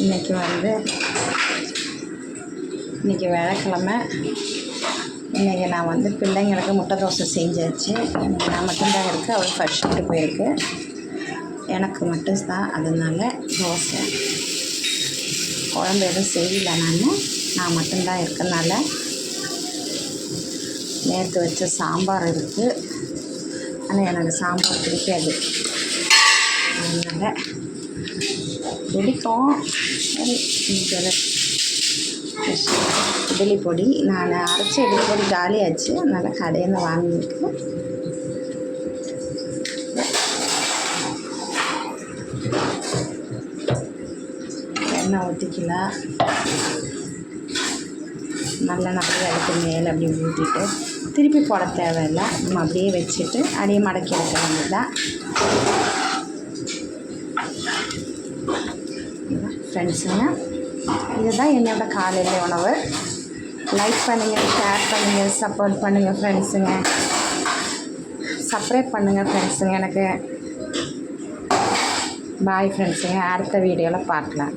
இன்றைக்கி வியாழக்கிழமை. இன்றைக்கி நான் பிள்ளைங்களுக்கு முட்டை தோசை செஞ்சாச்சு. இன்றைக்கி நான் மட்டும்தான் இருக்குது, அவள் ஃபர்ஸ்ட் ஷிஃப்ட்டு போயிருக்கு. எனக்கு மட்டும்தான், அதனால தோசை. குழம்பு எதுவும் செய்யலை, நான் மட்டும்தான் இருக்கனால. நேற்று வச்ச சாம்பார் இருக்குது, ஆனால் எனக்கு சாம்பார் பிடிக்காது. அதனால் பிடிக்கும். சரி, இட்லி பொடி நான் அரைச்ச இட்லி பொடி காலியாச்சு, அதனால் கடையில் வாங்கியிருக்கேன். எண்ணெய் ஊற்றிக்கலாம். நல்லெண்ணெய் அப்படியே அடுத்து மேலே அப்படியே ஊற்றிட்டு திருப்பி போட தேவையில்லை, நம்ம அப்படியே வச்சுட்டு அப்படியே மடக்கி வைக்க வேண்டியதுதான். ஃப்ரெண்ட்ஸுங்க, இதுதான் என்னோட காலையில் உணவு. லைக் பண்ணுங்கள், ஷேர் பண்ணுங்கள், சப்போர்ட் பண்ணுங்கள் ஃப்ரெண்ட்ஸுங்க. சப்ஸ்கிரைப் பண்ணுங்கள் ஃப்ரெண்ட்ஸுங்க. எனக்கு பாய் ஃப்ரெண்ட்ஸுங்க. அடுத்த வீடியோவில் பார்க்கலாம்.